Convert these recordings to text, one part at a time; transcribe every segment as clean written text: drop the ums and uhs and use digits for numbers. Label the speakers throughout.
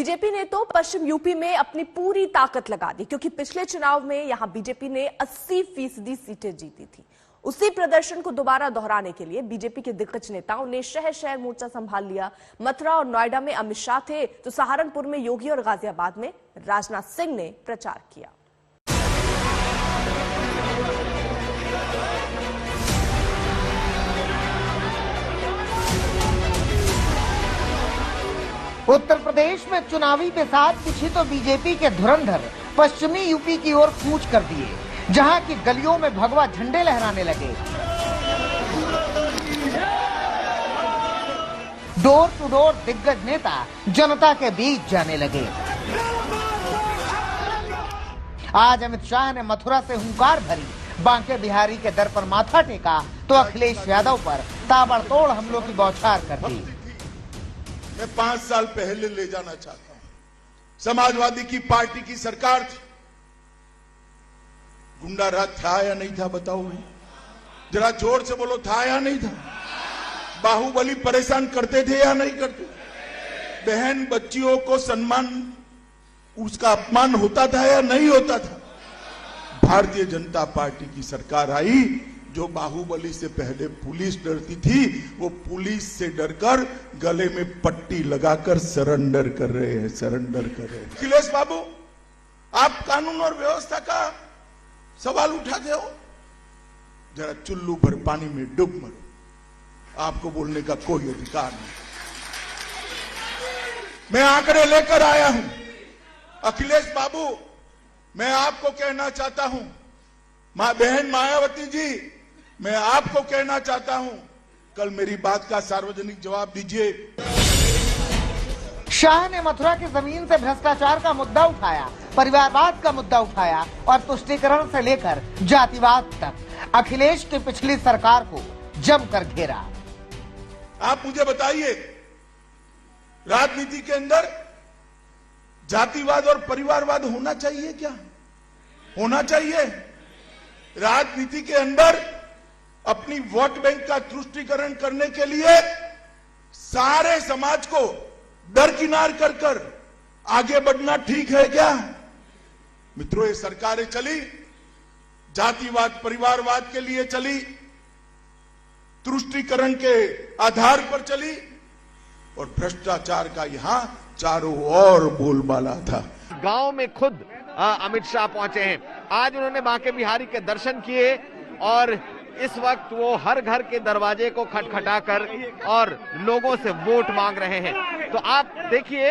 Speaker 1: BJP ने तो पश्चिम UP में अपनी पूरी ताकत लगा दी, क्योंकि पिछले चुनाव में यहां बीजेपी ने 80% सीटें जीती थी। उसी प्रदर्शन को दोबारा दोहराने के लिए बीजेपी के दिग्गज नेताओं ने शहर शहर मोर्चा संभाल लिया। मथुरा और नोएडा में अमित शाह थे, तो सहारनपुर में योगी और गाजियाबाद में राजनाथ सिंह ने प्रचार किया।
Speaker 2: उत्तर प्रदेश में चुनावी बेसात पिछी तो बीजेपी के धुरंधर पश्चिमी यूपी की ओर कूच कर दिए, जहां की गलियों में भगवा झंडे लहराने लगे। डोर टू डोर दिग्गज नेता जनता के बीच जाने लगे। आज अमित शाह ने मथुरा से हुंकार भरी, बांके बिहारी के दर पर माथा टेका तो अखिलेश यादव पर ताबड़तोड़ हमलों की बौछार कर दी।
Speaker 3: मैं 5 साल पहले ले जाना चाहता हूं। समाजवादी की पार्टी की सरकार थी, गुंडा राज था या नहीं था बताओ भाई, जरा जोर से बोलो, था या नहीं था? बाहुबली परेशान करते थे या नहीं करते? बहन बच्चियों को सम्मान, उसका अपमान होता था या नहीं होता था? भारतीय जनता पार्टी की सरकार आई, जो बाहुबली से पहले पुलिस डरती थी, वो पुलिस से डरकर गले में पट्टी लगाकर सरेंडर कर रहे हैं, सरेंडर कर रहे हैं। अखिलेश बाबू, आप कानून और व्यवस्था का सवाल उठाते हो, जरा चुल्लू भर पानी में डूब मरो, आपको बोलने का कोई अधिकार नहीं। मैं आंकड़े लेकर आया हूं। अखिलेश बाबू, मैं आपको कहना चाहता हूं, बहन मायावती जी, मैं आपको कहना चाहता हूं, कल मेरी बात का सार्वजनिक जवाब दीजिए।
Speaker 2: शाह ने मथुरा की जमीन से भ्रष्टाचार का मुद्दा उठाया, परिवारवाद का मुद्दा उठाया और तुष्टीकरण से लेकर जातिवाद तक अखिलेश की पिछली सरकार को जमकर घेरा।
Speaker 3: आप मुझे बताइए, राजनीति के अंदर जातिवाद और परिवारवाद होना चाहिए क्या? होना चाहिए? राजनीति के अंदर अपनी वोट बैंक का तुष्टीकरण करने के लिए सारे समाज को दरकिनार कर कर आगे बढ़ना ठीक है क्या? मित्रों, ये सरकारें चली, जातिवाद परिवारवाद के लिए चली, तुष्टीकरण के आधार पर चली, और भ्रष्टाचार का यहां चारों ओर बोलबाला था।
Speaker 4: गांव में खुद अमित शाह पहुंचे हैं। आज उन्होंने बांके बिहारी के दर्शन किए और इस वक्त वो हर घर के दरवाजे को खटखटाकर और लोगों से वोट मांग रहे हैं। तो आप देखिए,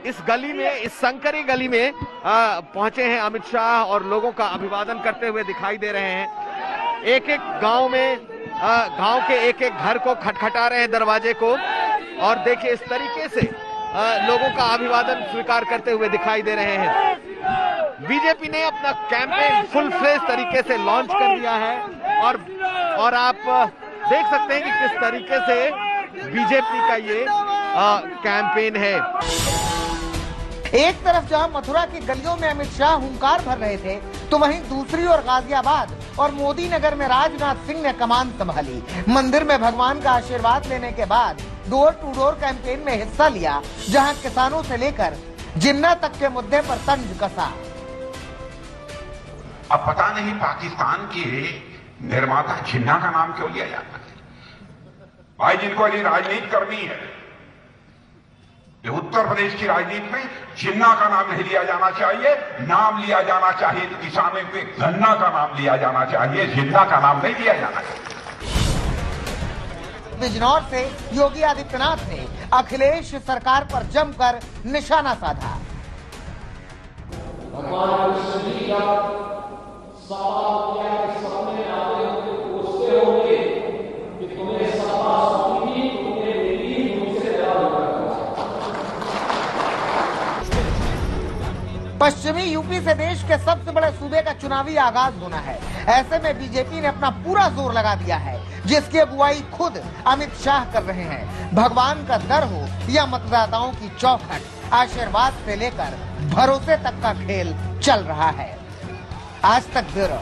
Speaker 4: इस गली में, इस संकरी गली में पहुंचे हैं अमित शाह और लोगों का अभिवादन करते हुए दिखाई दे रहे हैं। एक एक गांव में, गांव के एक एक घर को खटखटा रहे हैं दरवाजे को, और देखिए इस तरीके से लोगों का अभिवादन स्वीकार करते हुए दिखाई दे रहे हैं। बीजेपी ने अपना कैंपेन फुल फ्लेज तरीके से लॉन्च कर दिया है और आप देख सकते हैं कि किस तरीके से बीजेपी का ये कैंपेन है।
Speaker 2: एक तरफ जहां मथुरा की गलियों में अमित शाह हुंकार भर रहे थे, तो वहीं दूसरी ओर गाजियाबाद और मोदी नगर में राजनाथ सिंह ने कमान संभाली। मंदिर में भगवान का आशीर्वाद लेने के बाद डोर टू डोर कैंपेन में हिस्सा लिया, जहां किसानों से लेकर जिन्ना तक के मुद्दे पर तंज कसा।
Speaker 5: अब पता नहीं पाकिस्तान के निर्माता जिन्ना का नाम क्यों लिया जाता है? भाई, जिनको ये राजनीति करनी है, उत्तर प्रदेश की राजनीति में जिन्ना का नाम नहीं लिया जाना चाहिए, नाम लिया जाना चाहिए तो किसानों के गन्ना का नाम लिया जाना चाहिए, जिन्ना का नाम नहीं लिया जाना चाहिए।
Speaker 2: बिजनौर से योगी आदित्यनाथ ने अखिलेश सरकार पर जमकर निशाना साधा। पश्चिमी यूपी से देश के सबसे बड़े सूबे का चुनावी आगाज होना है। ऐसे में बीजेपी ने अपना पूरा जोर लगा दिया है, जिसकी अगुवाई खुद अमित शाह कर रहे हैं। भगवान का दर हो या मतदाताओं की चौखट, आशीर्वाद से लेकर भरोसे तक का खेल चल रहा है। आज तक ब्यूरो।